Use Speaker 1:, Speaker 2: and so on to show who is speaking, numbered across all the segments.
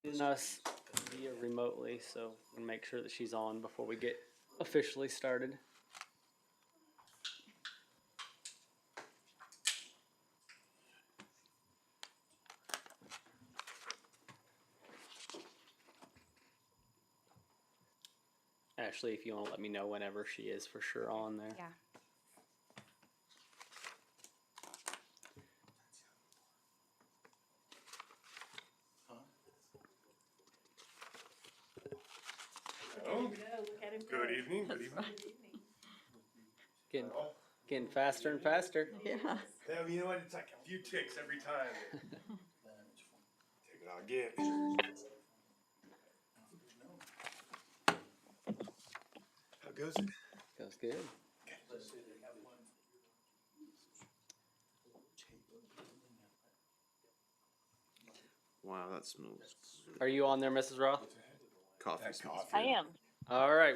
Speaker 1: joining us via remotely, so we'll make sure that she's on before we get officially started. Ashley, if you want to let me know whenever she is for sure on there.
Speaker 2: Yeah.
Speaker 3: Good evening. Good evening.
Speaker 1: Getting faster and faster.
Speaker 2: Yeah.
Speaker 3: Yeah, you know what? It's like a few ticks every time. Take it out again. How goes it?
Speaker 1: Goes good.
Speaker 4: Wow, that smells
Speaker 1: Are you on there, Mrs. Roth?
Speaker 4: coffee.
Speaker 5: I am.
Speaker 1: All right.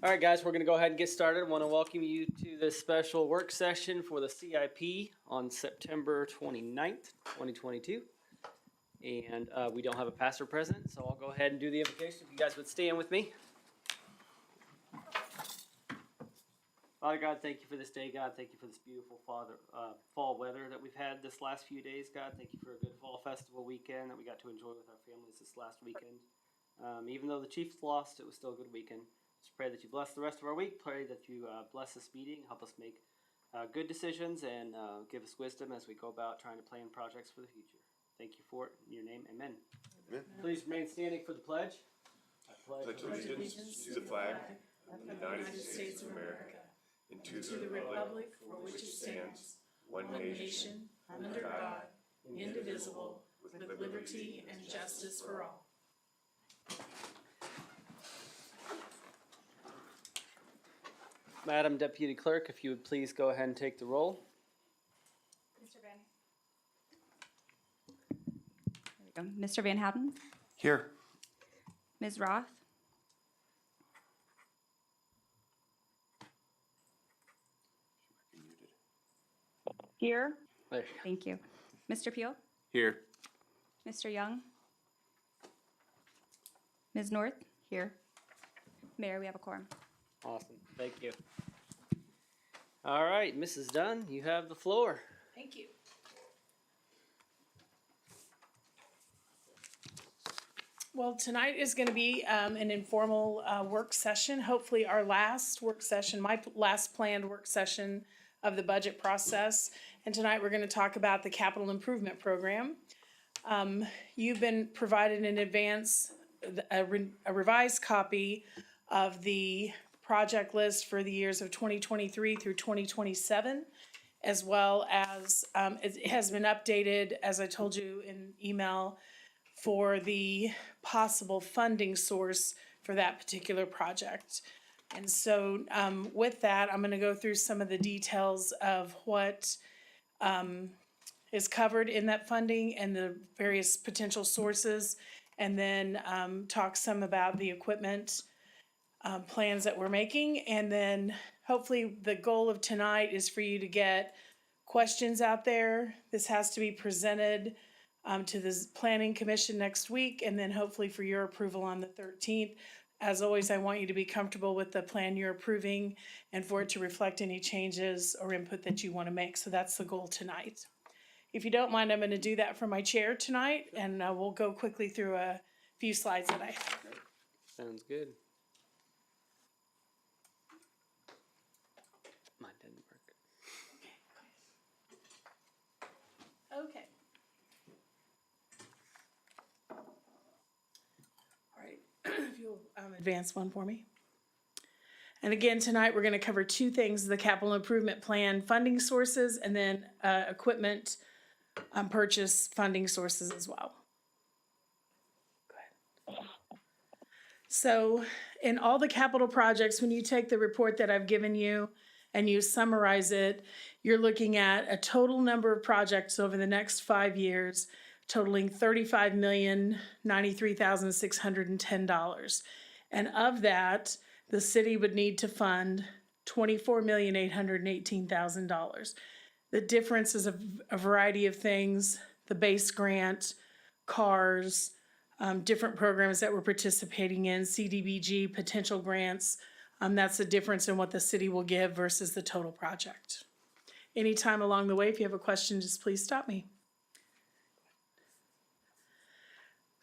Speaker 1: All right, guys, we're going to go ahead and get started. I want to welcome you to this special work session for the CIP on September 29th, 2022. And we don't have a pastor present, so I'll go ahead and do the invocation. If you guys would stand with me. Father God, thank you for this day, God. Thank you for this beautiful fall weather that we've had this last few days, God. Thank you for a good fall festival weekend that we got to enjoy with our families this last weekend. Even though the Chiefs lost, it was still a good weekend. Just pray that you bless the rest of our week. Pray that you bless this meeting, help us make good decisions, and give us wisdom as we go about trying to plan projects for the future. Thank you for it. In your name, amen.
Speaker 3: Amen.
Speaker 1: Please remain standing for the pledge.
Speaker 3: Pledge allegiance to the flag of the United States of America and to the republic for which it stands, one nation, under God, indivisible, with liberty and justice for all.
Speaker 1: Madam Deputy Clerk, if you would please go ahead and take the roll.
Speaker 2: Mr. Van Houten,
Speaker 4: Here.
Speaker 2: Ms. Roth,
Speaker 5: Here.
Speaker 1: There you go.
Speaker 2: thank you. Mr. Peel,
Speaker 4: Here.
Speaker 2: Mr. Young, Ms. North, here. Mayor, we have a quorum.
Speaker 1: Awesome. Thank you. All right, Mrs. Dunn, you have the floor.
Speaker 6: Thank you. Well, tonight is going to be an informal work session, hopefully our last work session, my last planned work session of the budget process. And tonight we're going to talk about the capital improvement program. You've been provided in advance a revised copy of the project list for the years of 2023 through 2027, as well as it has been updated, as I told you in email, for the possible funding source for that particular project. And so with that, I'm going to go through some of the details of what is covered in that funding and the various potential sources, and then talk some about the equipment plans that we're making. And then hopefully the goal of tonight is for you to get questions out there. This has to be presented to the Planning Commission next week, and then hopefully for your approval on the 13th. As always, I want you to be comfortable with the plan you're approving and for it to reflect any changes or input that you want to make. So that's the goal tonight. If you don't mind, I'm going to do that from my chair tonight, and we'll go quickly through a few slides that I have.
Speaker 1: Sounds good. Mine didn't work.
Speaker 6: Okay. All right, if you'll advance one for me. And again, tonight we're going to cover two things: the capital improvement plan funding sources, and then equipment purchase funding sources as well. Go ahead. So in all the capital projects, when you take the report that I've given you and you summarize it, you're looking at a total number of projects over the next 5 years totaling $35,093,610. And of that, the city would need to fund $24,818,000. The difference is a variety of things: the base grant, cars, different programs that we're participating in, CDBG, potential grants. That's the difference in what the city will give versus the total project. Anytime along the way, if you have a question, just please stop me.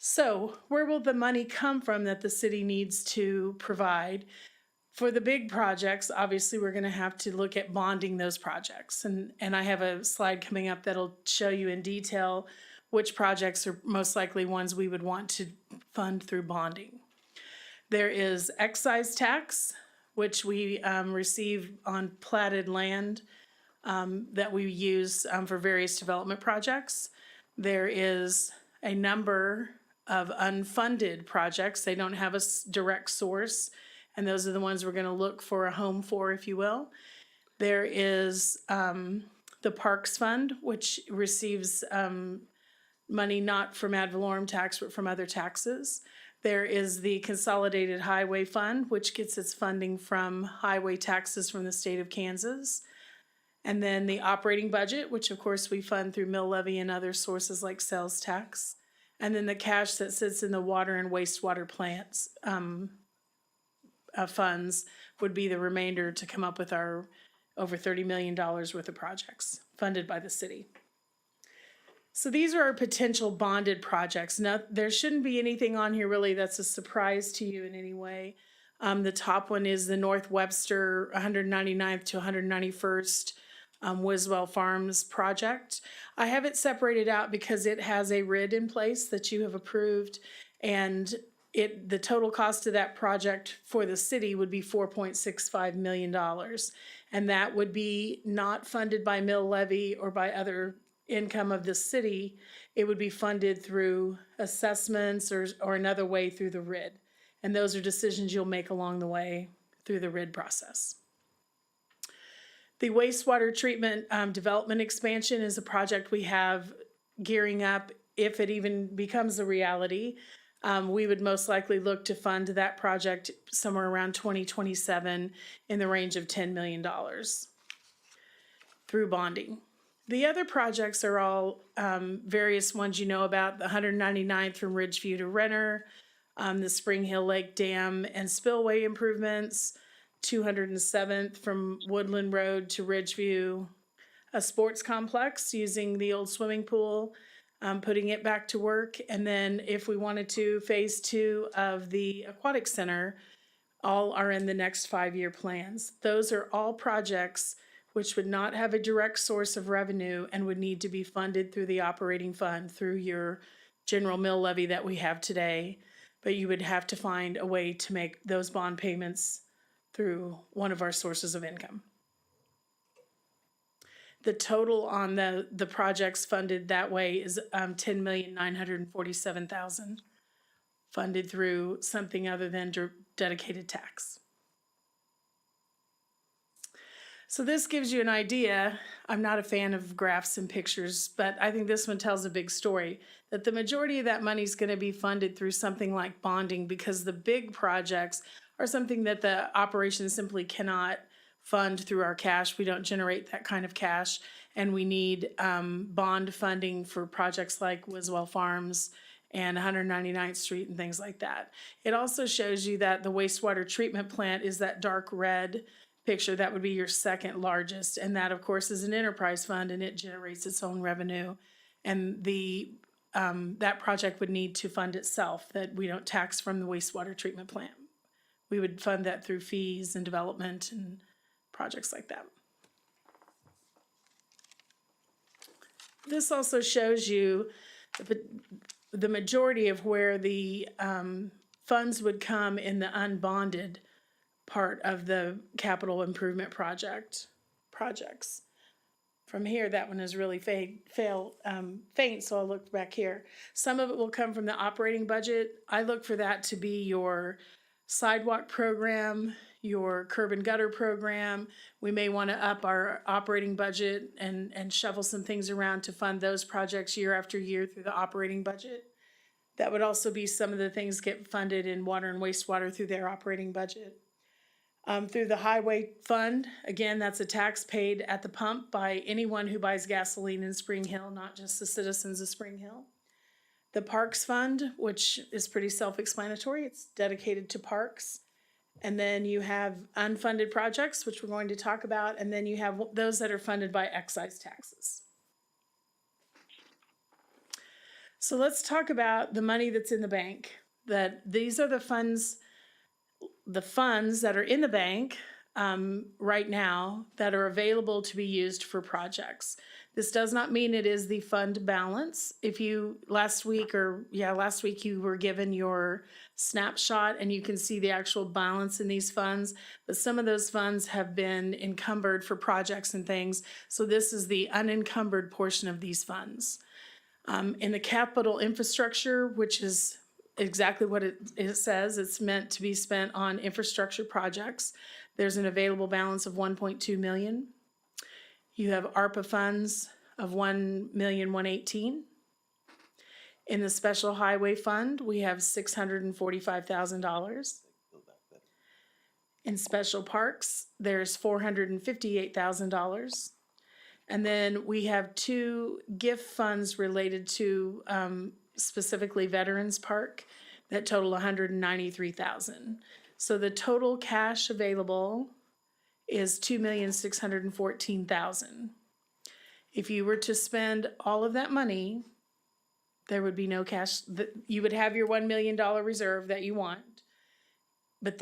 Speaker 6: So, where will the money come from that the city needs to provide? For the big projects, obviously, we're going to have to look at bonding those projects. And I have a slide coming up that'll show you in detail which projects are most likely ones we would want to fund through bonding. There is excise tax, which we receive on platted land that we use for various development projects. There is a number of unfunded projects. They don't have a direct source, and those are the ones we're going to look for a home for, if you will. There is the Parks Fund, which receives money not from ad valorem tax, but from other taxes. There is the Consolidated Highway Fund, which gets its funding from highway taxes from the state of Kansas. And then the operating budget, which of course we fund through mill levy and other sources like sales tax. And then the cash that sits in the water and wastewater plants funds would be the remainder to come up with our over $30 million worth of projects funded by the city. So these are our potential bonded projects. Now, there shouldn't be anything on here really that's a surprise to you in any way. The top one is the North Webster 199th to 191st Wiswell Farms project. I have it separated out because it has a RID in place that you have approved, and the total cost of that project for the city would be $4.65 million. And that would be not funded by mill levy or by other income of the city. It would be funded through assessments or another way through the RID. And those are decisions you'll make along the way through the RID process. The wastewater treatment development expansion is a project we have gearing up. If it even becomes a reality, we would most likely look to fund that project somewhere around 2027 in the range of $10 million through bonding. The other projects are all various ones you know about, the 199th from Ridgeview to Renner, the Spring Hill Lake Dam and spillway improvements, 207th from Woodland Road to Ridgeview, a sports complex using the old swimming pool, putting it back to work, and then if we wanted to, phase 2 of the aquatic center, all are in the next 5-year plans. Those are all projects which would not have a direct source of revenue and would need to be funded through the operating fund, through your general mill levy that we have today. But you would have to find a way to make those bond payments through one of our sources of income. The total on the projects funded that way is $10,947,000, funded through something other than dedicated tax. So this gives you an idea. I'm not a fan of graphs and pictures, but I think this one tells a big story, that the majority of that money is going to be funded through something like bonding, because the big projects are something that the operation simply cannot fund through our cash. We don't generate that kind of cash, and we need bond funding for projects like Wiswell Farms and 199th Street and things like that. It also shows you that the wastewater treatment plant is that dark red picture. That would be your second largest, and that of course is an enterprise fund, and it generates its own revenue, and that project would need to fund itself, that we don't tax from the wastewater treatment plant. We would fund that through fees and development and projects like that. This also shows you the majority of where the funds would come in the unbonded part of the capital improvement projects. From here, that one is really faint, so I'll look back here. Some of it will come from the operating budget. I look for that to be your sidewalk program, your curb and gutter program. We may want to up our operating budget and shuffle some things around to fund those projects year after year through the operating budget. That would also be some of the things get funded in water and wastewater through their operating budget. Through the highway fund, again, that's a tax paid at the pump by anyone who buys gasoline in Spring Hill, not just the citizens of Spring Hill. the Parks Fund, which is pretty self-explanatory. It's dedicated to parks. And then you have unfunded projects, which we're going to talk about. And then you have those that are funded by excise taxes. So let's talk about the money that's in the bank. That these are the funds that are in the bank right now that are available to be used for projects. This does not mean it is the fund balance. If you last week you were given your snapshot and you can see the actual balance in these funds, but some of those funds have been encumbered for projects and things. So this is the unencumbered portion of these funds. In the capital infrastructure, which is exactly what it says, it's meant to be spent on infrastructure projects. There's an available balance of 1.2 million. You have ARPA funds of 1,118,000. In the special highway fund, we have $645,000. In special parks, there's $458,000. And then we have 2 gift funds related to specifically Veterans Park that total $193,000. So the total cash available is $2,614,000. If you were to spend all of that money, there would be no cash. You would have your $1 million reserve that you want, but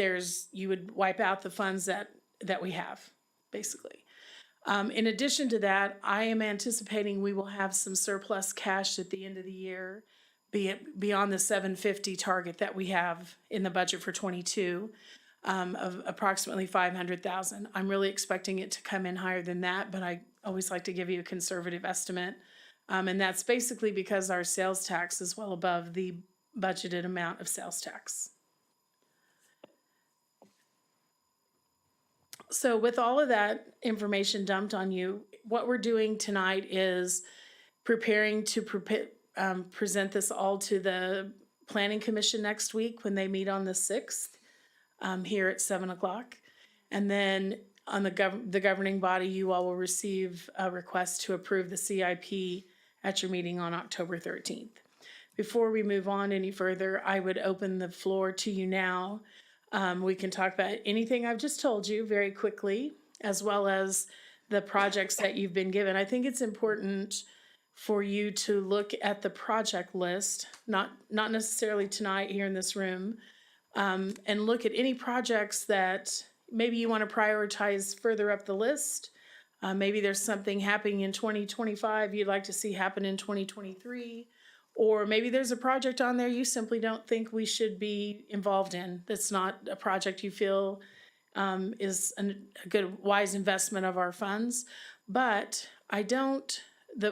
Speaker 6: you would wipe out the funds that we have, basically. In addition to that, I am anticipating we will have some surplus cash at the end of the year, beyond the 750 target that we have in the budget for 22. Of approximately 500,000. I'm really expecting it to come in higher than that, but I always like to give you a conservative estimate. And that's basically because our sales tax is well above the budgeted amount of sales tax. So with all of that information dumped on you, what we're doing tonight is preparing to present this all to the Planning Commission next week when they meet on the 6th. Here at 7:00. And then on the governing body, you all will receive a request to approve the CIP at your meeting on October 13th. Before we move on any further, I would open the floor to you now. We can talk about anything I've just told you very quickly, as well as the projects that you've been given. I think it's important for you to look at the project list, not necessarily tonight here in this room, and look at any projects that maybe you want to prioritize further up the list. Maybe there's something happening in 2025 you'd like to see happen in 2023. Or maybe there's a project on there you simply don't think we should be involved in. That's not a project you feel is a good, wise investment of our funds. But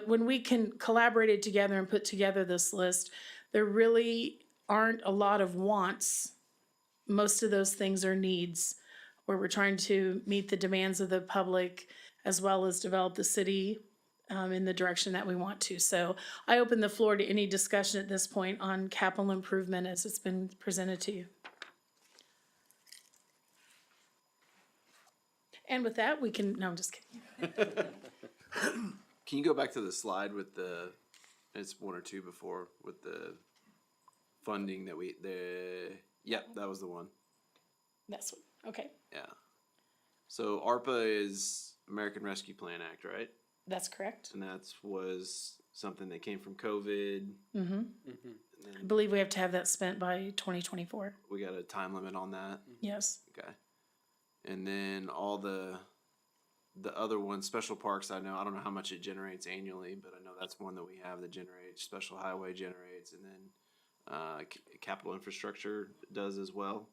Speaker 6: when we can collaborate it together and put together this list, there really aren't a lot of wants. Most of those things are needs, where we're trying to meet the demands of the public as well as develop the city in the direction that we want to. So I open the floor to any discussion at this point on capital improvement as it's been presented to you. And with that, no, I'm just kidding.
Speaker 4: Can you go back to the slide with it's 1 or 2 before, with the funding that yep, that was the one.
Speaker 6: That's one, okay.
Speaker 4: Yeah. So ARPA is American Rescue Plan Act, right?
Speaker 6: That's correct.
Speaker 4: And that was something that came from COVID.
Speaker 6: Mm-hmm. I believe we have to have that spent by 2024.
Speaker 4: We got a time limit on that?
Speaker 6: Yes.
Speaker 4: Okay. And then all the other ones, special parks, I don't know how much it generates annually, but I know that's one that we have that generates, special highway generates, and then capital infrastructure does as well.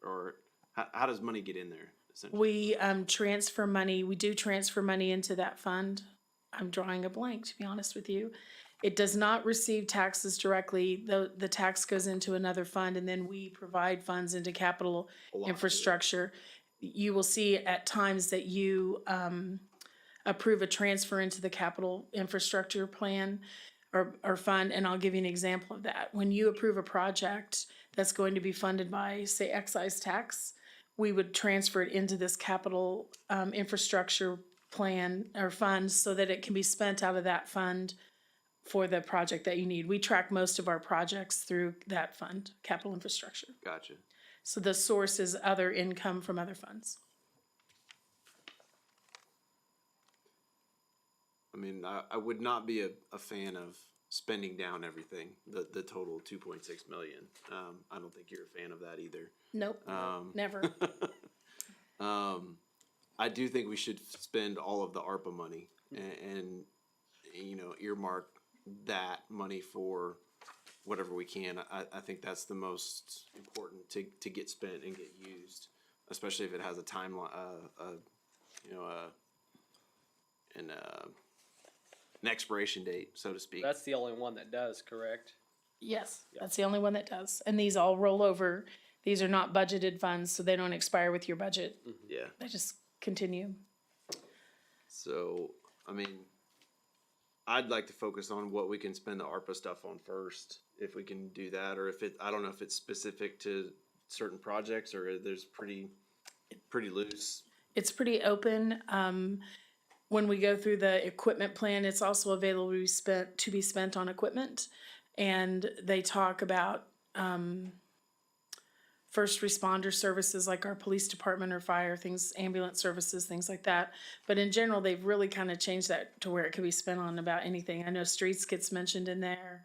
Speaker 4: Or how does money get in there?
Speaker 6: We transfer money. We do transfer money into that fund. I'm drawing a blank, to be honest with you. It does not receive taxes directly. The tax goes into another fund, and then we provide funds into capital infrastructure. You will see at times that you approve a transfer into the capital infrastructure plan or fund, and I'll give you an example of that. When you approve a project that's going to be funded by, say, excise tax, we would transfer it into this capital infrastructure plan or fund so that it can be spent out of that fund for the project that you need. We track most of our projects through that fund, capital infrastructure.
Speaker 4: Gotcha.
Speaker 6: So the source is other income from other funds.
Speaker 4: I mean, I would not be a fan of spending down everything, the total 2.6 million. I don't think you're a fan of that either.
Speaker 6: Nope, never.
Speaker 4: I do think we should spend all of the ARPA money and you know, earmark that money for whatever we can. I think that's the most important to get spent and get used, especially if it has a timeline, an expiration date, so to speak.
Speaker 1: That's the only one that does, correct?
Speaker 6: Yes, that's the only one that does. And these all roll over. These are not budgeted funds, so they don't expire with your budget.
Speaker 4: Yeah.
Speaker 6: They just continue.
Speaker 4: So, I mean, I'd like to focus on what we can spend the ARPA stuff on first, if we can do that, or if it, I don't know if it's specific to certain projects or there's pretty loose.
Speaker 6: It's pretty open. When we go through the equipment plan, it's also available to be spent on equipment. And they talk about first responder services like our police department or fire things, ambulance services, things like that. But in general, they've really kind of changed that to where it could be spent on about anything. I know streets gets mentioned in there,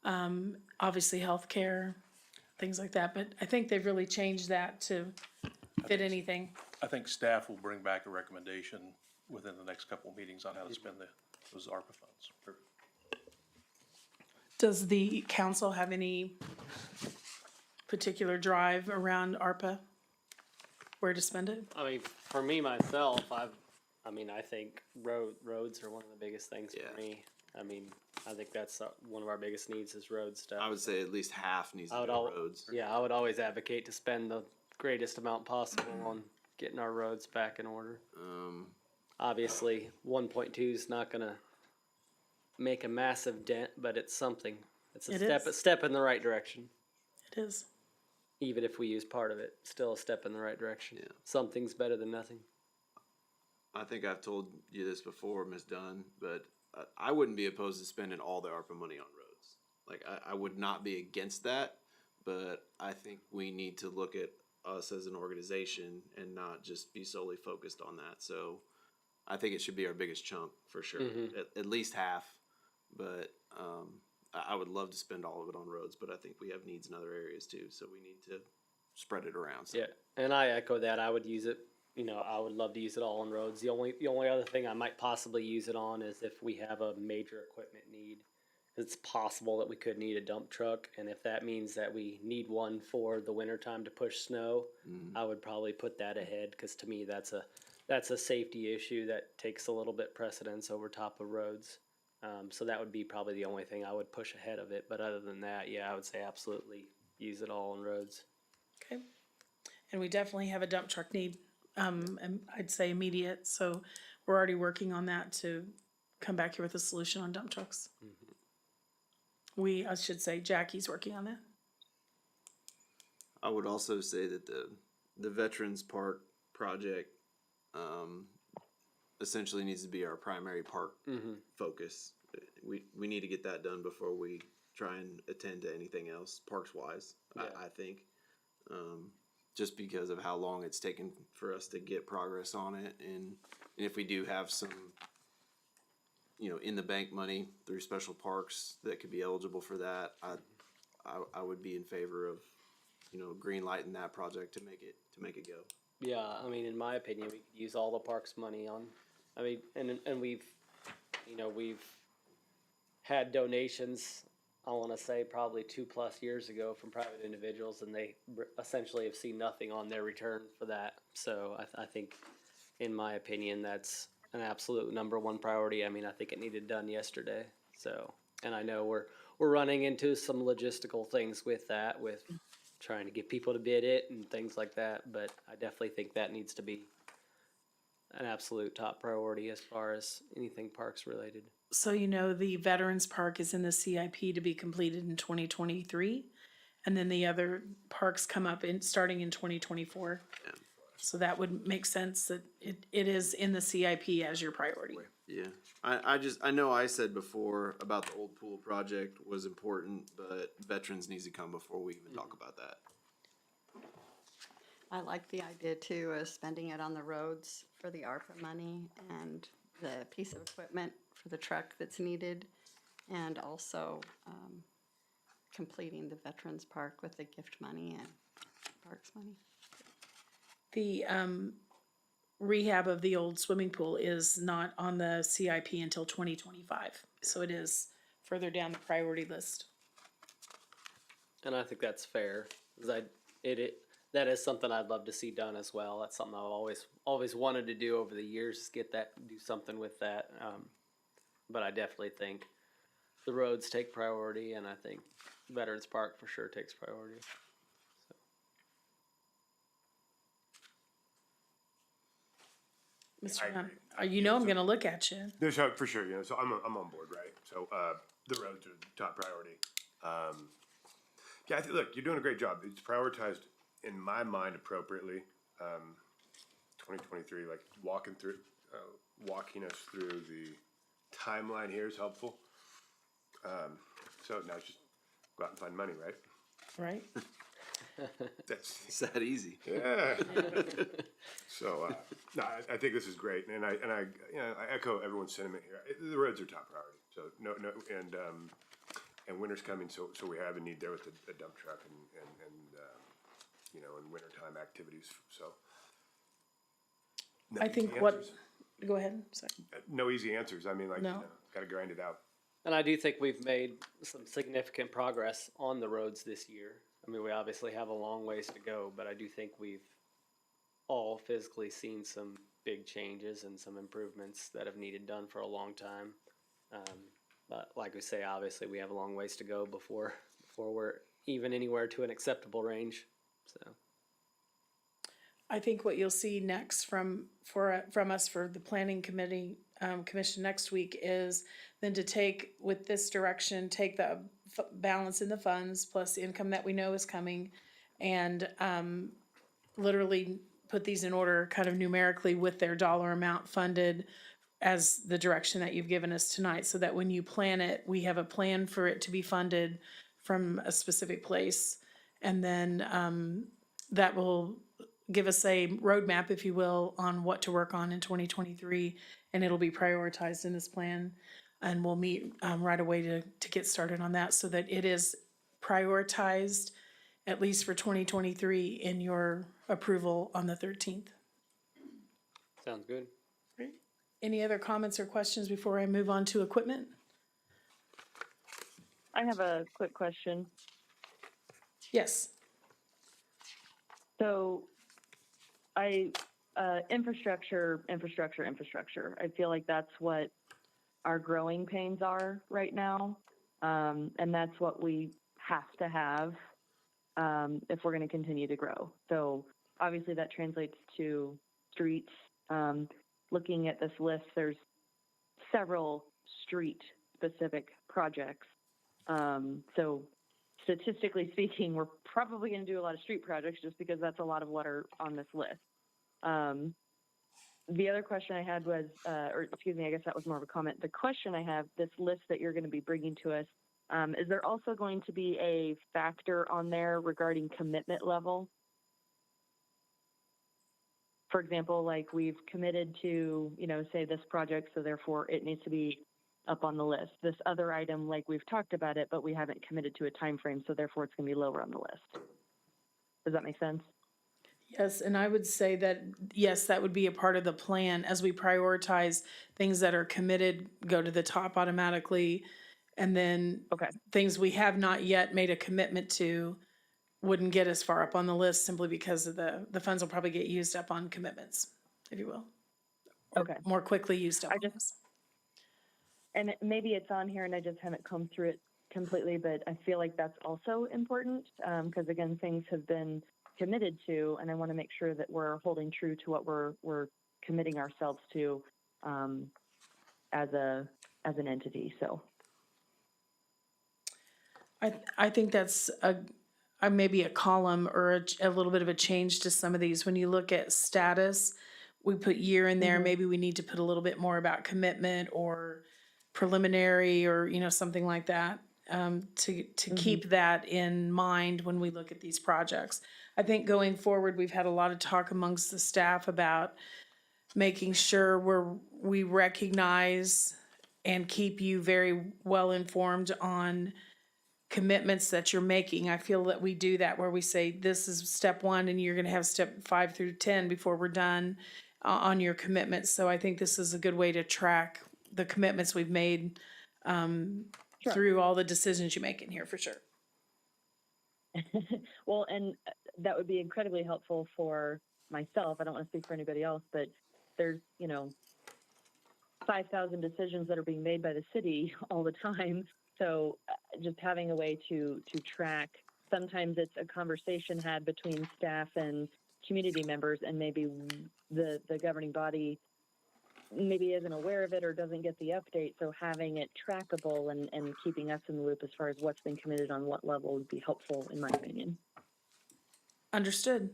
Speaker 6: obviously healthcare, things like that. But I think they've really changed that to fit anything.
Speaker 7: I think staff will bring back a recommendation within the next couple of meetings on how to spend those ARPA funds.
Speaker 6: Does the council have any particular drive around ARPA? Where to spend it?
Speaker 1: I mean, for me myself, I think roads are one of the biggest things
Speaker 4: Yeah.
Speaker 1: for me. I mean, I think that's one of our biggest needs is road stuff.
Speaker 4: I would say at least half needs
Speaker 1: I
Speaker 4: to
Speaker 1: would
Speaker 4: be
Speaker 1: al-
Speaker 4: roads.
Speaker 1: Yeah, I would always advocate to spend the greatest amount possible on getting our roads back in order. Obviously, 1.2 is not gonna make a massive dent, but it's something. It's
Speaker 6: It
Speaker 1: a
Speaker 6: is.
Speaker 1: step in the right direction.
Speaker 6: It is.
Speaker 1: Even if we use part of it, still a step in the right direction.
Speaker 4: Yeah.
Speaker 1: Something's better than nothing.
Speaker 4: I think I've told you this before, Ms. Dunn, but I wouldn't be opposed to spending all the ARPA money on roads. Like, I would not be against that, but I think we need to look at us as an organization and not just be solely focused on that. So I think it should be our biggest chunk for sure, at least half. But I would love to spend all of it on roads, but I think we have needs in other areas too. So we need to spread it around. So.
Speaker 1: Yeah, and I echo that. I would use it. I would love to use it all on roads. The only other thing I might possibly use it on is if we have a major equipment need. It's possible that we could need a dump truck, and if that means that we need one for the winter time to push snow, I would probably put that ahead because to me that's a safety issue that takes a little bit precedence over top of roads. So that would be probably the only thing I would push ahead of it. But other than that, yeah, I would say absolutely use it all on roads.
Speaker 6: Okay. And we definitely have a dump truck need, and I'd say immediate, so we're already working on that to come back here with a solution on dump trucks. I should say Jackie's working on that.
Speaker 4: I would also say that the Veterans Park project essentially needs to be our primary park focus. We need to get that done before we try and attend to anything else parks wise.
Speaker 1: Yeah.
Speaker 4: I think just because of how long it's taken for us to get progress on it, and if we do have some in the bank money through special parks that could be eligible for that, I would be in favor of green lighting that project to make it go.
Speaker 1: Yeah, I mean, in my opinion, we could use all the parks money on. I mean, and we've had donations. I want to say probably 2+ years ago from private individuals, and they essentially have seen nothing on their return for that. So I think, in my opinion, that's an absolute number one priority. I mean, I think it needed done yesterday. So, and I know we're running into some logistical things with that, with trying to get people to bid it and things like that. But I definitely think that needs to be an absolute top priority as far as anything parks related.
Speaker 6: So the Veterans Park is in the CIP to be completed in 2023, and then the other parks come up starting in 2024.
Speaker 4: Yeah.
Speaker 6: So that would make sense that it is in the CIP as your priority.
Speaker 4: Yeah, I know I said before about the old pool project was important, but veterans needs to come before we even talk about that.
Speaker 8: I like the idea too of spending it on the roads for the ARPA money and the piece of equipment for the truck that's needed, and also completing the Veterans Park with the gift money and parks money.
Speaker 6: The rehab of the old swimming pool is not on the CIP until 2025, so it is further down the priority list.
Speaker 1: And I think that's fair, 'cause that is something I'd love to see done as well. That's something I've always wanted to do over the years, is do something with that. But I definitely think the roads take priority, and I think Veterans Park for sure takes priority.
Speaker 6: Mr. Hunt, you know I'm gonna look at you.
Speaker 3: No, so for sure, so I'm on board, right? So, the roads are top priority. Yeah, I think, look, you're doing a great job. It's prioritized in my mind appropriately. 2023, like walking us through the timeline here is helpful. So now it's just go out and find money, right?
Speaker 6: Right?
Speaker 3: That's,
Speaker 4: It's that easy.
Speaker 3: yeah. So, no, I think this is great, and I echo everyone's sentiment here. The roads are top priority. So no, and winter's coming, so we have a need there with the dump truck and and wintertime activities. So no
Speaker 6: I think
Speaker 3: easy
Speaker 6: what,
Speaker 3: answers.
Speaker 6: go ahead, sorry.
Speaker 3: No easy answers. I mean,
Speaker 6: No.
Speaker 3: got to grind it out.
Speaker 1: And I do think we've made some significant progress on the roads this year. I mean, we obviously have a long ways to go, but I do think we've all physically seen some big changes and some improvements that have needed done for a long time. But like we say, obviously we have a long ways to go before we're even anywhere to an acceptable range. So
Speaker 6: I think what you'll see next from us for the planning commission next week is then to take, with this direction, take the balance in the funds plus the income that we know is coming, and literally put these in order kind of numerically with their dollar amount funded as the direction that you've given us tonight, so that when you plan it, we have a plan for it to be funded from a specific place. And then that will give us a roadmap, if you will, on what to work on in 2023, and it'll be prioritized in this plan. And we'll meet right away to get started on that, so that it is prioritized, at least for 2023, in your approval on the 13th.
Speaker 1: sounds good.
Speaker 6: Any other comments or questions before I move on to equipment?
Speaker 5: I have a quick question.
Speaker 6: Yes.
Speaker 5: So infrastructure. I feel like that's what our growing pains are right now. And that's what we have to have if we're going to continue to grow. So obviously that translates to streets. Looking at this list, there's several street-specific projects. So statistically speaking, we're probably going to do a lot of street projects just because that's a lot of what are on this list. The other question I had was, or excuse me, I guess that was more of a comment. The question I have, this list that you're going to be bringing to us, is there also going to be a factor on there regarding commitment level? For example, like we've committed to, say this project, so therefore it needs to be up on the list. This other item, like we've talked about it, but we haven't committed to a time frame, so therefore it's going to be lower on the list. Does that make sense?
Speaker 6: Yes, and I would say that, yes, that would be a part of the plan. As we prioritize, things that are committed go to the top automatically. And then things we have not yet made a commitment to wouldn't get as far up on the list, simply because of the funds will probably get used up on commitments, if you will. Or more quickly used up.
Speaker 5: And maybe it's on here and I just haven't combed through it completely, but I feel like that's also important because again, things have been committed to, and I want to make sure that we're holding true to what we're committing ourselves to as an entity. So
Speaker 6: I think that's maybe a column or a little bit of a change to some of these. When you look at status, we put year in there. Maybe we need to put a little bit more about commitment or preliminary or, something like that, to keep that in mind when we look at these projects. I think going forward, we've had a lot of talk amongst the staff about making sure we recognize and keep you very well informed on commitments that you're making. I feel that we do that where we say, this is step 1 and you're going to have step 5 through 10 before we're done on your commitments. So I think this is a good way to track the commitments we've made through all the decisions you make in here, for sure.
Speaker 5: Well, and that would be incredibly helpful for myself. I don't want to speak for anybody else, but there's, 5,000 decisions that are being made by the city all the time. So just having a way to track, sometimes it's a conversation had between staff and community members, and maybe the governing body maybe isn't aware of it or doesn't get the update. So having it trackable and keeping us in the loop as far as what's been committed on what level would be helpful, in my opinion.
Speaker 6: Understood.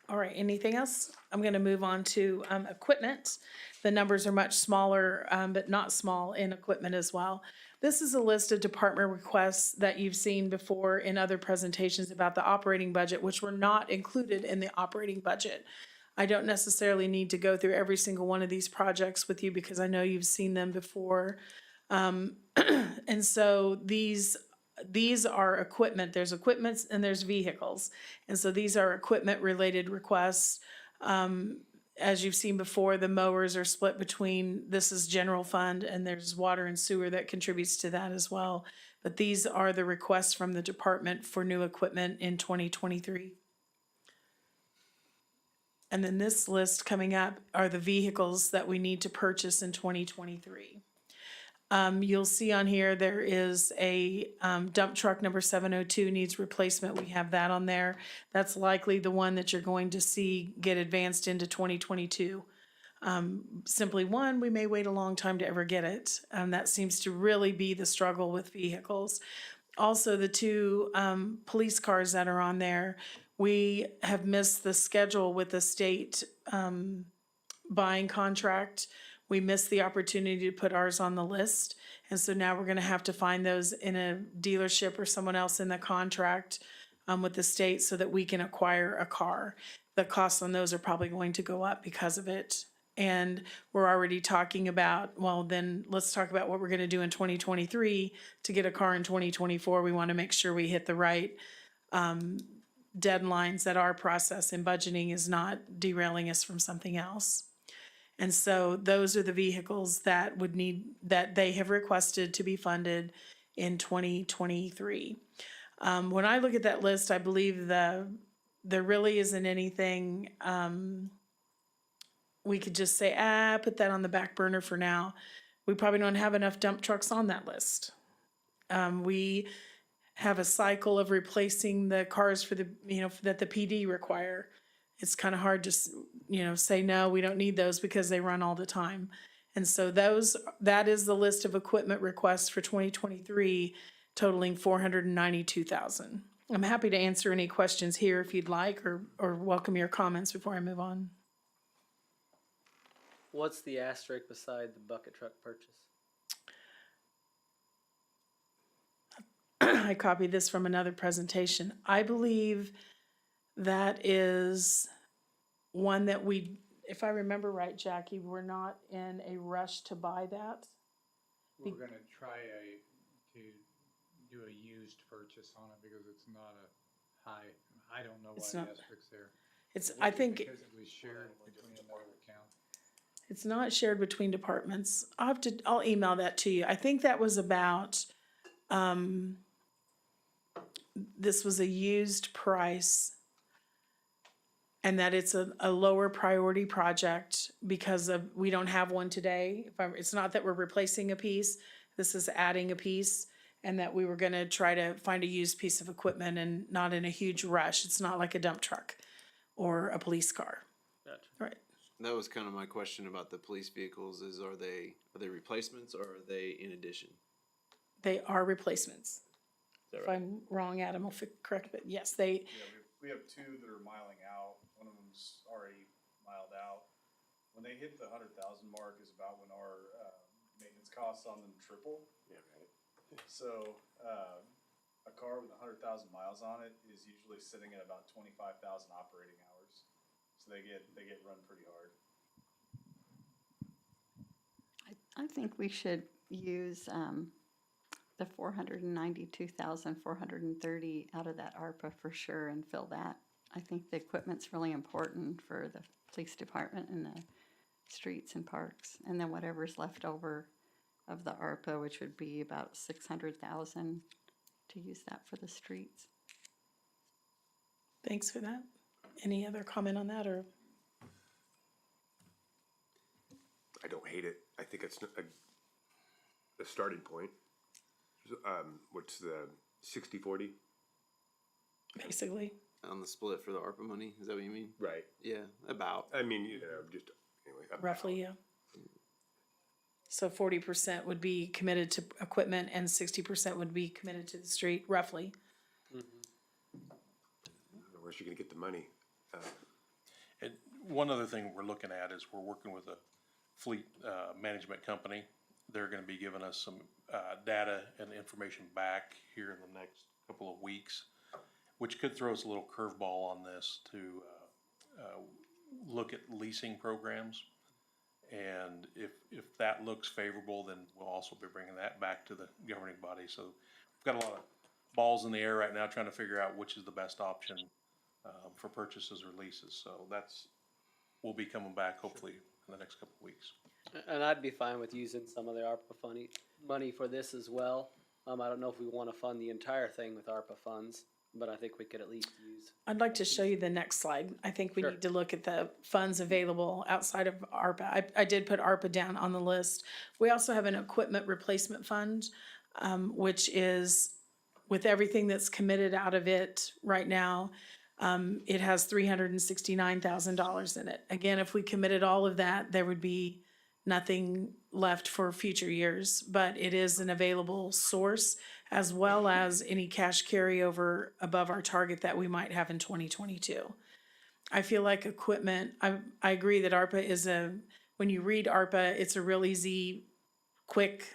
Speaker 6: All right, anything else? I'm going to move on to equipment. The numbers are much smaller, but not small in equipment as well. This is a list of department requests that you've seen before in other presentations about the operating budget, which were not included in the operating budget. I don't necessarily need to go through every single one of these projects with you because I know you've seen them before. And so these are equipment. There's equipment and there's vehicles. And so these are equipment related requests. As you've seen before, the mowers are split between, this is general fund, and there's water and sewer that contributes to that as well. But these are the requests from the department for new equipment in 2023. And then this list coming up are the vehicles that we need to purchase in 2023. You'll see on here, there is a dump truck number 702 needs replacement. We have that on there. That's likely the one that you're going to see get advanced into 2022. Simply one, we may wait a long time to ever get it. That seems to really be the struggle with vehicles. Also, the 2 police cars that are on there, we have missed the schedule with the state buying contract. We missed the opportunity to put ours on the list. And so now we're going to have to find those in a dealership or someone else in the contract with the state so that we can acquire a car. The costs on those are probably going to go up because of it. And we're already talking about, well, then let's talk about what we're going to do in 2023 to get a car in 2024. We want to make sure we hit the right deadlines, that our process in budgeting is not derailing us from something else. And so those are the vehicles that would need, that they have requested to be funded in 2023. When I look at that list, I believe there really isn't anything we could just say, put that on the back burner for now. We probably don't have enough dump trucks on that list. We have a cycle of replacing the cars for the, that the PD require. It's kind of hard to, say, no, we don't need those because they run all the time. And so that is the list of equipment requests for 2023, totaling $492,000. I'm happy to answer any questions here if you'd like, or welcome your comments before I move on.
Speaker 1: What's the asterisk beside the bucket truck purchase?
Speaker 6: I copied this from another presentation. I believe that is one that we, if I remember right, Jackie, we're not in a rush to buy that.
Speaker 9: We're gonna try to do a used purchase on it because it's not a high, I don't know why the asterisks there.
Speaker 6: I think
Speaker 9: because it was shared between another account.
Speaker 6: It's not shared between departments. I'll email that to you. I think that was about, this was a used price, and that it's a lower priority project because we don't have one today. It's not that we're replacing a piece, this is adding a piece, and that we were gonna try to find a used piece of equipment and not in a huge rush. It's not like a dump truck or a police car.
Speaker 1: Gotcha.
Speaker 6: Right.
Speaker 4: That was kind of my question about the police vehicles is are they replacements or are they in addition?
Speaker 6: They are replacements. If I'm wrong, Adam will correct, but yes, they,
Speaker 10: Yeah, we have two that are miling out. One of them's already miled out. When they hit the 100,000 mark is about when our maintenance costs on them triple.
Speaker 3: Yeah, right.
Speaker 10: So a car with 100,000 miles on it is usually sitting at about 25,000 operating hours. So they get run pretty hard.
Speaker 8: I think we should use the 492,430 out of that ARPA for sure and fill that. I think the equipment's really important for the police department and the streets and parks. And then whatever's left over of the ARPA, which would be about 600,000, to use that for the streets.
Speaker 6: thanks for that. Any other comment on that, or?
Speaker 3: I don't hate it. I think it's a starting point. What's the 60-40?
Speaker 6: Basically,
Speaker 4: On the split for the ARPA money, is that what you mean?
Speaker 3: Right.
Speaker 4: Yeah, about.
Speaker 3: I mean, just anyway.
Speaker 6: roughly, yeah. So 40% would be committed to equipment and 60% would be committed to the street, roughly.
Speaker 3: Where's you gonna get the money?
Speaker 7: And one other thing we're looking at is we're working with a fleet management company. They're gonna be giving us some data and information back here in the next couple of weeks, which could throw us a little curveball on this to look at leasing programs. And if that looks favorable, then we'll also be bringing that back to the governing body. So we've got a lot of balls in the air right now trying to figure out which is the best option for purchases or leases. So we'll be coming back hopefully in the next couple of weeks.
Speaker 1: And I'd be fine with using some of the ARPA money for this as well. I don't know if we want to fund the entire thing with ARPA funds, but I think we could at least use.
Speaker 6: I'd like to show you the next slide. I think we
Speaker 1: Sure.
Speaker 6: need to look at the funds available outside of ARPA. I did put ARPA down on the list. We also have an equipment replacement fund, which is with everything that's committed out of it right now. It has $369,000 in it. Again, if we committed all of that, there would be nothing left for future years, but it is an available source as well as any cash carryover above our target that we might have in 2022. I feel like equipment, I agree that ARPA is when you read ARPA, it's a real easy, quick,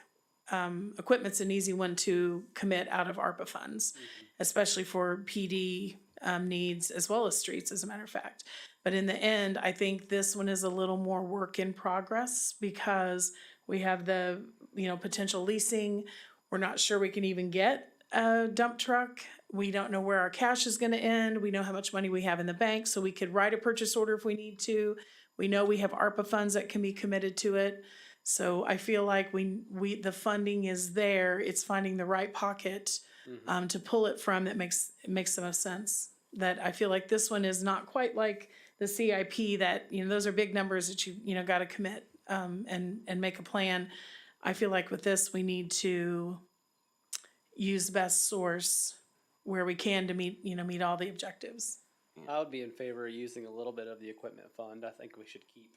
Speaker 6: equipment's an easy one to commit out of ARPA funds, especially for PD needs as well as streets, as a matter of fact. But in the end, I think this one is a little more work in progress because we have the, potential leasing. We're not sure we can even get a dump truck. We don't know where our cash is gonna end. We know how much money we have in the bank, so we could write a purchase order if we need to. We know we have ARPA funds that can be committed to it. So I feel like the funding is there. It's finding the right pocket to pull it from that makes the most sense. That I feel like this one is not quite like the CIP that, those are big numbers that you got to commit and make a plan. I feel like with this, we need to use best source where we can to meet all the objectives.
Speaker 1: I would be in favor of using a little bit of the equipment fund. I think we should keep,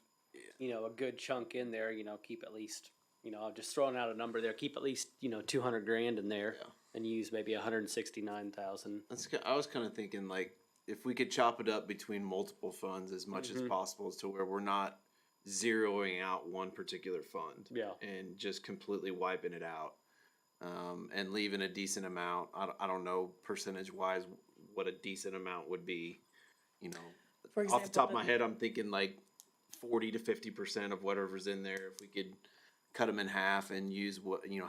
Speaker 1: a good chunk in there, keep at least, I'm just throwing out a number there, keep at least, $200,000 in there and use maybe 169,000.
Speaker 4: I was kind of thinking like if we could chop it up between multiple funds as much as possible, as to where we're not zeroing out one particular fund and just completely wiping it out, and leaving a decent amount. I don't know percentage wise what a decent amount would be.
Speaker 6: For
Speaker 4: Off the top of my
Speaker 6: example,
Speaker 4: head, I'm thinking like 40 to 50% of whatever's in there. If we could cut them in half and use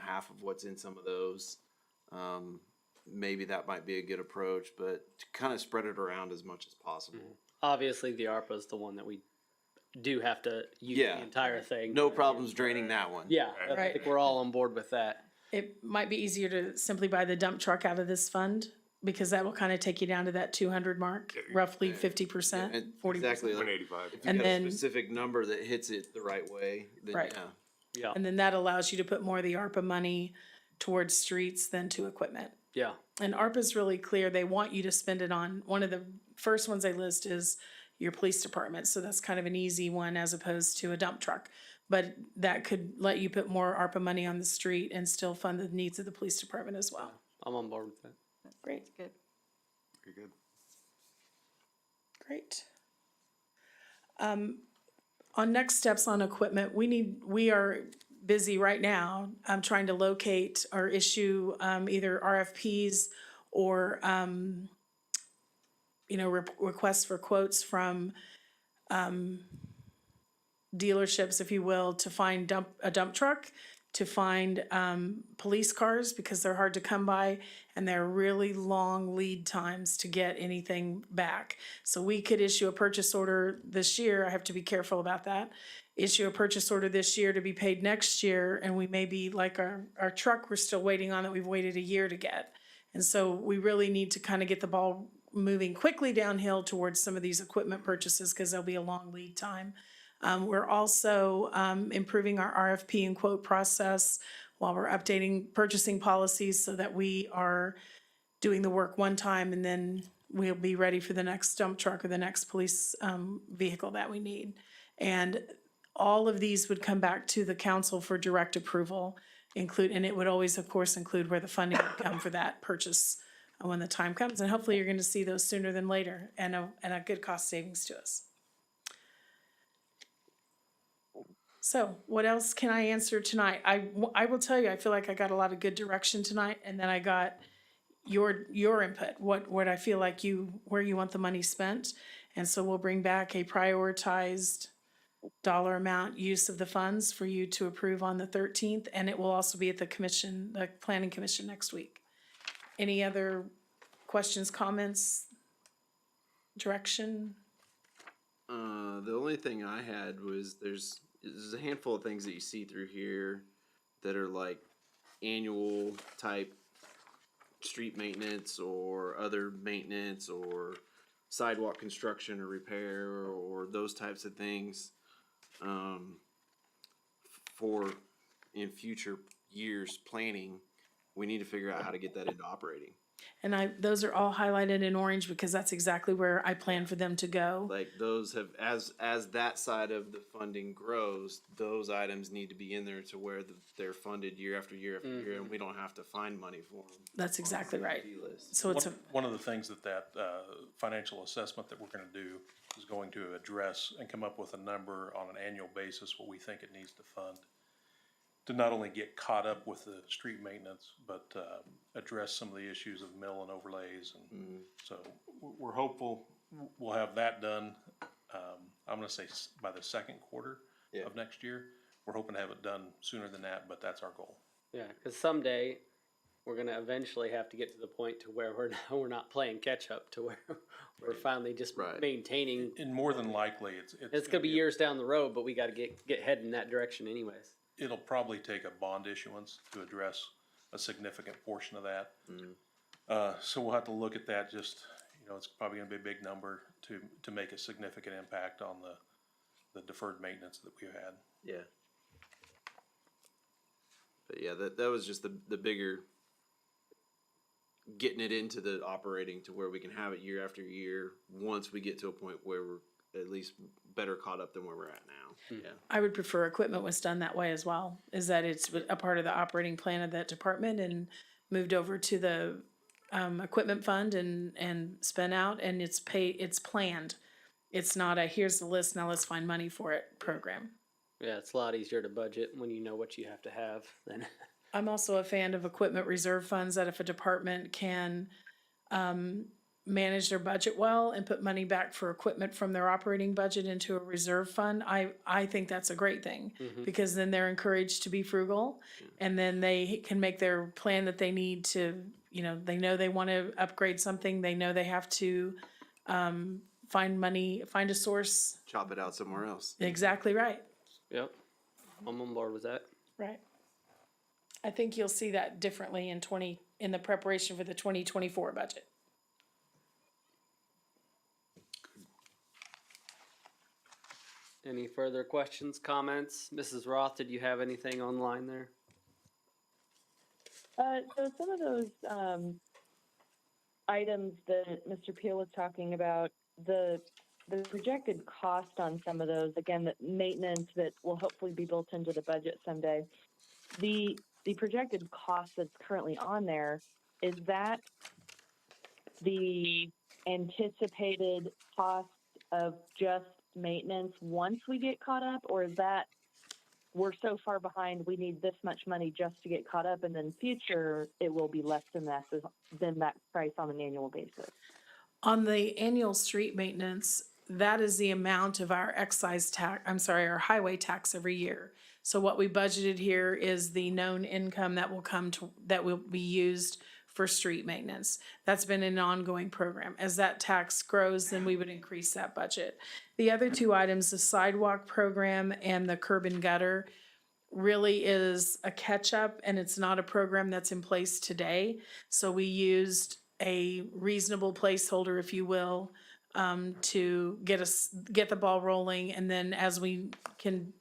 Speaker 4: half of what's in some of those, maybe that might be a good approach. But to kind of spread it around as much as possible.
Speaker 1: Obviously, the ARPA is the one that we do have to use the entire thing.
Speaker 4: No problems draining that one.
Speaker 1: Yeah, I
Speaker 6: Right.
Speaker 1: think we're all on board with that.
Speaker 6: it might be easier to simply buy the dump truck out of this fund because that will kind of take you down to that 200 mark, roughly 50%,
Speaker 4: And
Speaker 6: 40%.
Speaker 4: exactly.
Speaker 3: 185.
Speaker 4: If you
Speaker 6: And
Speaker 4: got
Speaker 6: then-
Speaker 4: a specific number that hits it the right way, then
Speaker 6: Right.
Speaker 4: yeah.
Speaker 1: Yeah,
Speaker 6: And then that allows you to put more of the ARPA money towards streets than to equipment.
Speaker 1: yeah.
Speaker 6: And ARPA's really clear. They want you to spend it on, one of the first ones they list is your police department. So that's kind of an easy one as opposed to a dump truck. But that could let you put more ARPA money on the street and still fund the needs of the police department as well.
Speaker 1: I'm on board with that.
Speaker 6: Great.
Speaker 8: That's good.
Speaker 4: Very good.
Speaker 6: Great. On next steps on equipment, we are busy right now, trying to locate or issue, either RFPs or, requests for quotes from, dealerships, if you will, to find a dump truck, to find police cars because they're hard to come by and they're really long lead times to get anything back. So we could issue a purchase order this year. I have to be careful about that. Issue a purchase order this year to be paid next year, and we may be like our truck we're still waiting on that we've waited a year to get. And so we really need to kind of get the ball moving quickly downhill towards some of these equipment purchases because there'll be a long lead time. We're also improving our RFP and quote process while we're updating purchasing policies so that we are doing the work one time and then we'll be ready for the next dump truck or the next police vehicle that we need. And all of these would come back to the council for direct approval, and it would always, of course, include where the funding would come for that purchase when the time comes. And hopefully you're going to see those sooner than later and a good cost savings to us. So what else can I answer tonight? I will tell you, I feel like I got a lot of good direction tonight, and then I got your input, what I feel like where you want the money spent. And so we'll bring back a prioritized dollar amount use of the funds for you to approve on the 13th, and it will also be at the planning commission next week. Any other questions, comments, direction?
Speaker 4: The only thing I had was there's a handful of things that you see through here that are like annual type street maintenance or other maintenance or sidewalk construction or repair or those types of things. For in future years planning, we need to figure out how to get that into operating.
Speaker 6: And those are all highlighted in orange because that's exactly where I plan for them to go.
Speaker 4: Like those have, as that side of the funding grows, those items need to be in there to where they're funded year after year after year, and we don't have to find money for them.
Speaker 6: That's exactly right.
Speaker 4: List.
Speaker 6: So it's
Speaker 7: One of the things that financial assessment that we're gonna do is going to address and come up with a number on an annual basis, what we think it needs to fund, to not only get caught up with the street maintenance, but address some of the issues of mill and overlays. And so we're hopeful we'll have that done, I'm gonna say by the second quarter of next year. We're hoping to have it done sooner than that, but that's our goal.
Speaker 1: Yeah, because someday we're gonna eventually have to get to the point to where we're not playing catch up, to where we're finally just maintaining.
Speaker 7: And more than likely,
Speaker 1: It's gonna be years down the road, but we got to get heading in that direction anyways.
Speaker 7: It'll probably take a bond issuance to address a significant portion of that. So we'll have to look at that. Just, it's probably gonna be a big number to make a significant impact on the deferred maintenance that we've had.
Speaker 4: Yeah. But yeah, that was just the bigger, getting it into the operating to where we can have it year after year once we get to a point where we're at least better caught up than where we're at now. Yeah.
Speaker 6: I would prefer equipment was done that way as well, is that it's a part of the operating plan of that department and moved over to the equipment fund and spent out, and it's planned. It's not a here's the list, now let's find money for it program.
Speaker 1: Yeah, it's a lot easier to budget when you know what you have to have than.
Speaker 6: I'm also a fan of equipment reserve funds, that if a department can manage their budget well and put money back for equipment from their operating budget into a reserve fund, I think that's a great thing, because then they're encouraged to be frugal, and then they can make their plan that they need to, they know they want to upgrade something, they know they have to find money, find a source.
Speaker 4: Chop it out somewhere else.
Speaker 6: Exactly right.
Speaker 1: Yep, I'm on board with that.
Speaker 6: Right. I think you'll see that differently in the preparation for the 2024 budget.
Speaker 1: Any further questions, comments? Mrs. Roth, did you have anything online there?
Speaker 5: So some of those items that Mr. Peel was talking about, the projected cost on some of those, again, the maintenance that will hopefully be built into the budget someday, the projected cost that's currently on there, is that the anticipated cost of just maintenance once we get caught up, or is that we're so far behind, we need this much money just to get caught up, and then future it will be less than that price on an annual basis?
Speaker 6: On the annual street maintenance, that is the amount of our our highway tax every year. So what we budgeted here is the known income that will be used for street maintenance. That's been an ongoing program. As that tax grows, then we would increase that budget. The other two items, the sidewalk program and the curb and gutter, really is a catch-up, and it's not a program that's in place today. So we used a reasonable placeholder, if you will, to get the ball rolling, and then as we can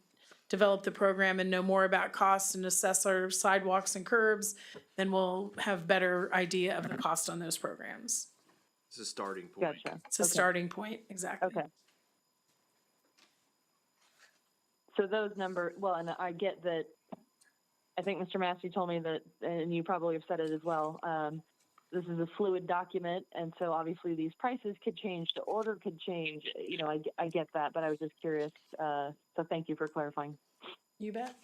Speaker 6: develop the program and know more about costs and assess our sidewalks and curbs, then we'll have better idea of the cost on those programs.
Speaker 4: It's a starting point.
Speaker 5: Gotcha.
Speaker 6: It's a starting point, exactly.
Speaker 5: Okay. So those numbers, well, and I get that, I think Mr. Massey told me that, and you probably have said it as well, this is a fluid document, and so obviously these prices could change, the order could change, you know, I get that, but I was just curious, so thank you for clarifying.
Speaker 6: You bet.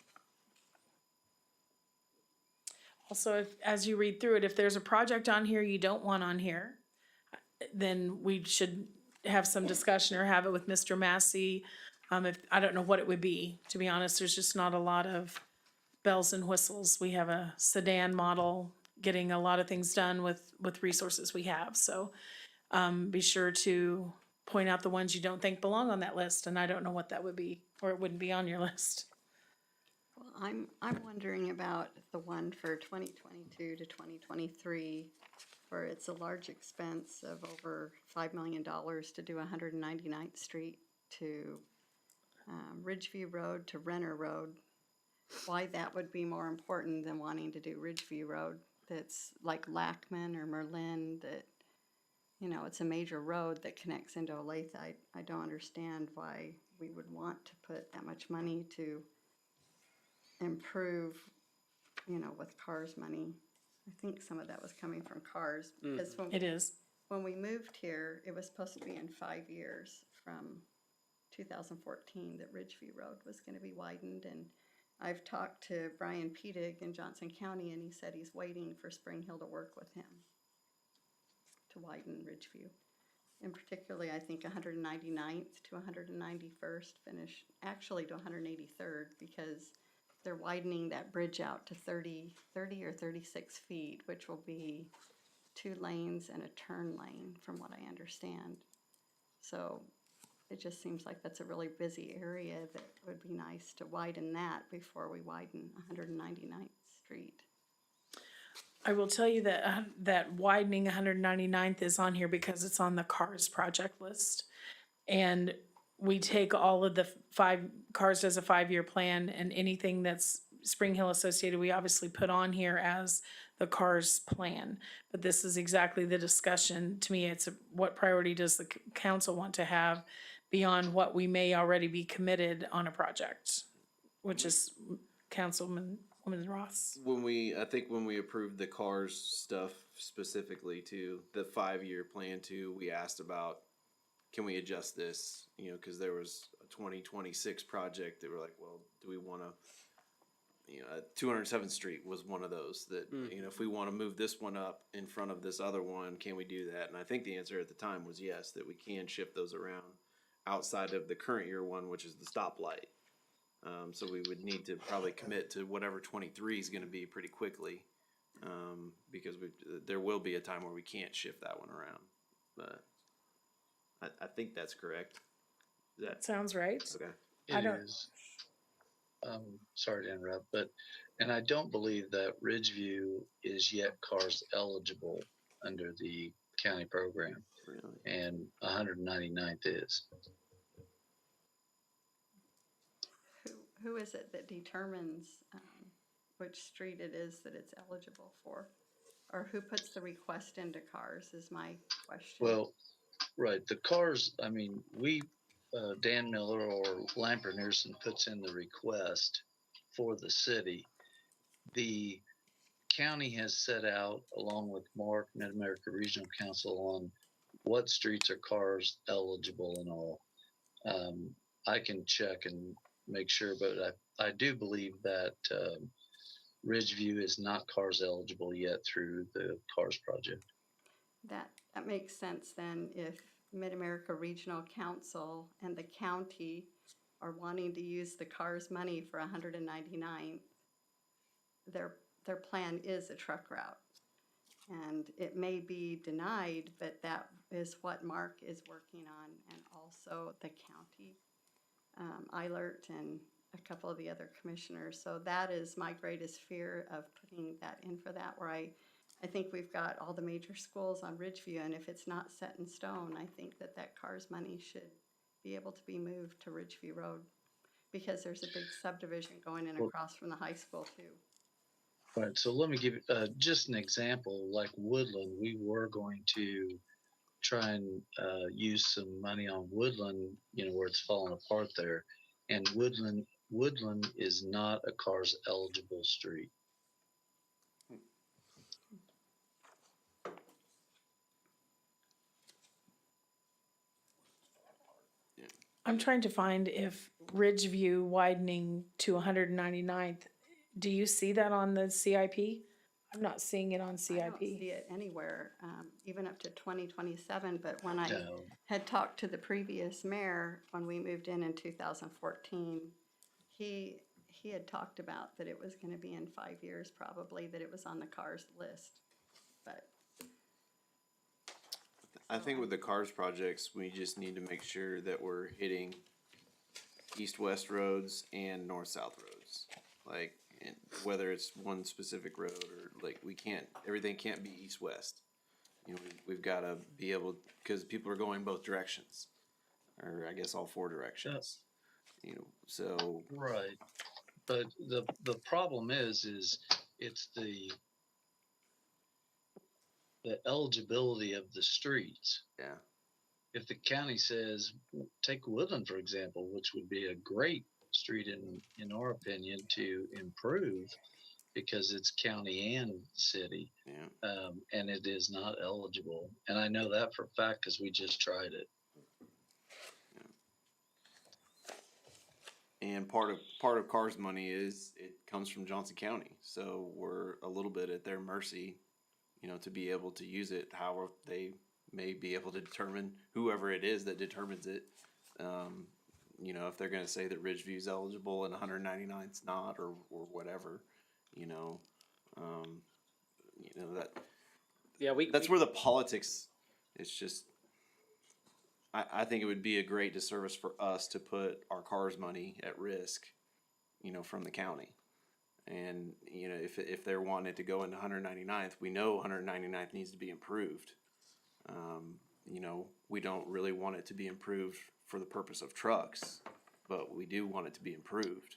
Speaker 6: Also, as you read through it, if there's a project on here you don't want on here, then we should have some discussion or have it with Mr. Massey. If I don't know what it would be, to be honest, there's just not a lot of bells and whistles. We have a sedan model, getting a lot of things done with resources we have. So be sure to point out the ones you don't think belong on that list, and I don't know what that would be, or it wouldn't be on your list.
Speaker 8: Well, I'm wondering about the one for 2022 to 2023, where it's a large expense of over $5 million to do 199th Street to Ridgeview Road to Renner Road. Why that would be more important than wanting to do Ridgeview Road, that's like Lackman or Merlin, that, you know, it's a major road that connects into Olathe. I don't understand why we would want to put that much money to improve, you know, with CARS money. I think some of that was coming from CARS, because when we moved here, it was supposed to be in 5 years from 2014 that Ridgeview Road was going to be widened, and I've talked to Brian Pedig in Johnson County, and he said he's waiting for Spring Hill to work with him to widen Ridgeview. And particularly, I think 199th to 191st finish, actually to 183rd, because they're widening that bridge out to 30 or 36 feet, which will be 2 lanes and a turn lane, from what I understand. So it just seems like that's a really busy area that would be nice to widen that before we widen 199th Street.
Speaker 6: I will tell you that that widening 199th is on here because it's on the CARS project list. And we take all of the CARS does a 5-year plan, and anything that's Spring Hill associated, we obviously put on here as the CARS plan. But this is exactly the discussion. To me, it's what priority does the council want to have beyond what we may already be committed on a project, which is Councilwoman Ross.
Speaker 4: I think when we approved the CARS stuff specifically to the 5-year plan too, we asked about, can we adjust this? You know, because there was a 2026 project that we're like, well, do we want to, you know, 207th Street was one of those that, you know, if we want to move this one up in front of this other one, can we do that? And I think the answer at the time was yes, that we can shift those around outside of the current year one, which is the stoplight. So we would need to probably commit to whatever 23 is going to be pretty quickly, because there will be a time where we can't shift that one around. But I think that's correct.
Speaker 6: That sounds right.
Speaker 4: Okay.
Speaker 6: I don't-
Speaker 11: It is. Sorry to interrupt, and I don't believe that Ridgeview is yet CARS eligible under the county program,
Speaker 4: Really?
Speaker 11: and 199th is.
Speaker 8: Who is it that determines which street it is that it's eligible for? Or who puts the request into CARS is my question.
Speaker 11: Well, right, the CARS, I mean, Dan Miller or Lamper Nearson puts in the request for the city. The county has set out, along with Mark, Mid-America Regional Council, on what streets are cars eligible and all. I can check and make sure, but I do believe that Ridgeview is not cars eligible yet through the CARS project.
Speaker 8: That makes sense then if Mid-America Regional Council and the county are wanting to use the CARS money for 199th. Their plan is a truck route. And it may be denied, but that is what Mark is working on, and also the county, Eilert and a couple of the other commissioners. So that is my greatest fear of putting that in for that, where I think we've got all the major schools on Ridgeview, and if it's not set in stone, I think that CARS money should be able to be moved to Ridgeview Road, because there's a big subdivision going in across from the high school too.
Speaker 11: Right, so let me give you just an example. Like Woodland, we were going to try and use some money on Woodland, where it's falling apart there. And Woodland is not a CARS eligible street.
Speaker 6: I'm trying to find if Ridgeview widening to 199th, do you see that on the CIP? I'm not seeing it on
Speaker 8: I don't
Speaker 6: CIP.
Speaker 8: see it anywhere, even up to 2027, but when I
Speaker 11: No.
Speaker 8: had talked to the previous mayor, when we moved in 2014, he had talked about that it was gonna be in 5 years probably, that it was on the CARS list, but.
Speaker 4: I think with the CARS projects, we just need to make sure that we're hitting east-west roads and north-south roads. Like, and whether it's one specific road or like, everything can't be east-west. We've gotta be able, cause people are going both directions, or I guess all four directions. So.
Speaker 11: Right. But the problem is it's the eligibility of the streets.
Speaker 4: Yeah.
Speaker 11: If the county says, take Woodland, for example, which would be a great street in our opinion to improve because it's county and city, and it is not eligible. And I know that for a fact because we just tried it.
Speaker 4: And part of CARS money is it comes from Johnson County, so we're a little bit at their mercy, to be able to use it. However, they may be able to determine, whoever it is that determines it, if they're going to say that Ridgeview's eligible and 199th's not, or whatever, that.
Speaker 1: Yeah,
Speaker 4: that's where the politics. It's just. I think it would be a great disservice for us to put our CARS money at risk, from the county. And, if they're wanting it to go into 199th, we know 199th needs to be improved. We don't really want it to be improved for the purpose of trucks, but we do want it to be improved.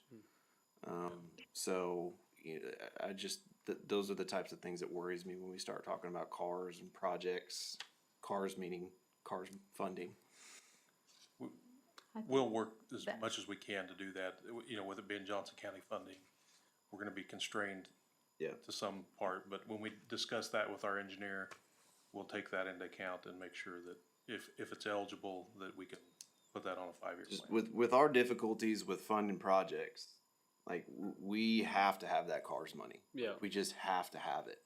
Speaker 4: So, those are the types of things that worries me when we start talking about CARS and projects. CARS meaning CARS funding.
Speaker 7: We'll work as much as we can to do that. With it being Johnson County funding, we're going to be constrained to some part. But when we discuss that with our engineer, we'll take that into account and make sure that if it's eligible, that we can put that on a 5-year plan.
Speaker 4: With our difficulties with funding projects, like we have to have that CARS money.
Speaker 1: Yeah.
Speaker 4: We just have to have it.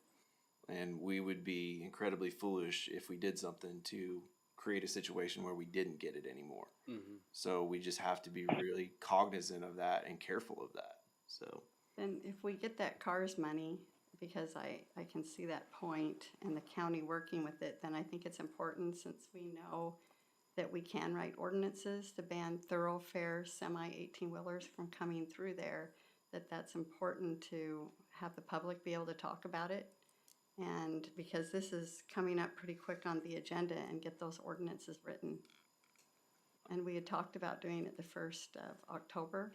Speaker 4: And we would be incredibly foolish if we did something to create a situation where we didn't get it anymore.
Speaker 1: Mm-hmm.
Speaker 4: So we just have to be really cognizant of that and careful of that. So.
Speaker 8: And if we get that CARS money, because I can see that point, and the county working with it, then I think it's important, since we know that we can write ordinances to ban thoroughfare semi-18-wheelers from coming through there, that's important to have the public be able to talk about it. And because this is coming up pretty quick on the agenda, and get those ordinances written. And we had talked about doing it the 1st of October.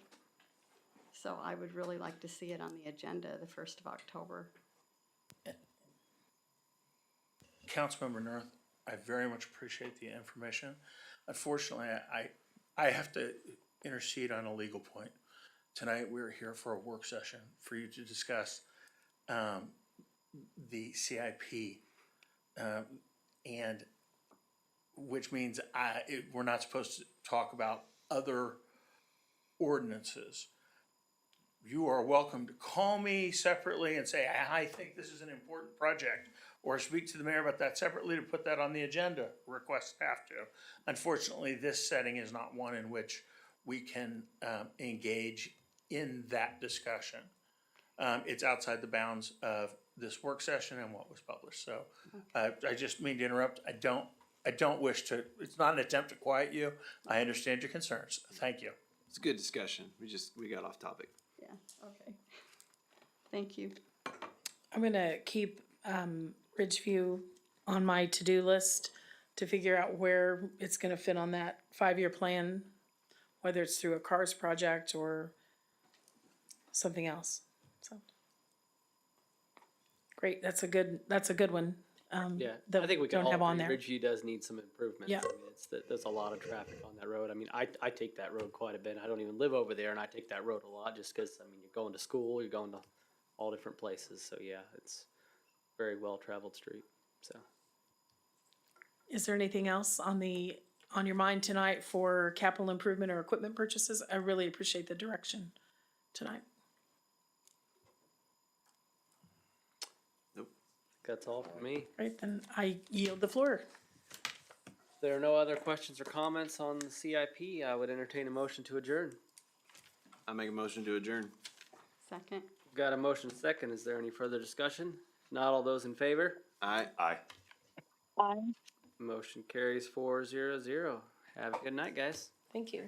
Speaker 8: So I would really like to see it on the agenda the 1st of October.
Speaker 12: Councilmember North, I very much appreciate the information. Unfortunately, I have to intercede on a legal point. Tonight, we're here for a work session for you to discuss the CIP, and which means we're not supposed to talk about other ordinances. You are welcome to call me separately and say, I think this is an important project, or speak to the mayor about that separately to put that on the agenda, request staff to. Unfortunately, this setting is not one in which we can engage in that discussion. It's outside the bounds of this work session and what was published. So I just mean to interrupt. I don't wish to, it's not an attempt to quiet you. I understand your concerns. Thank you.
Speaker 4: It's a good discussion. We got off topic.
Speaker 8: Yeah, okay. Thank you.
Speaker 6: I'm gonna keep Ridgeview on my to-do list to figure out where it's gonna fit on that 5-year plan, whether it's through a CARS project or something else. So, great, that's a good one.
Speaker 1: Yeah,
Speaker 6: that
Speaker 1: I think we can
Speaker 6: don't
Speaker 1: all
Speaker 6: have on
Speaker 1: agree
Speaker 6: there.
Speaker 1: Ridgeview does need some improvements.
Speaker 6: Yeah.
Speaker 1: I mean, there's a lot of traffic on that road. I mean, I take that road quite a bit. I don't even live over there, and I take that road a lot just because, I mean, you're going to school, you're going to all different places. So yeah, it's a very well-traveled street, so.
Speaker 6: Is there anything else on your mind tonight for capital improvement or equipment purchases? I really appreciate the direction tonight.
Speaker 1: That's all for me.
Speaker 6: Great, then I yield the floor.
Speaker 1: If there are no other questions or comments on the CIP, I would entertain a motion to adjourn.
Speaker 4: I make a motion to adjourn.
Speaker 8: Second.
Speaker 1: We've got a motion second. Is there any further discussion? Not all those in favor?
Speaker 4: Aye.
Speaker 3: Aye.
Speaker 5: Bye.
Speaker 1: Motion carries 4-0-0. Have a good night, guys.
Speaker 6: Thank you.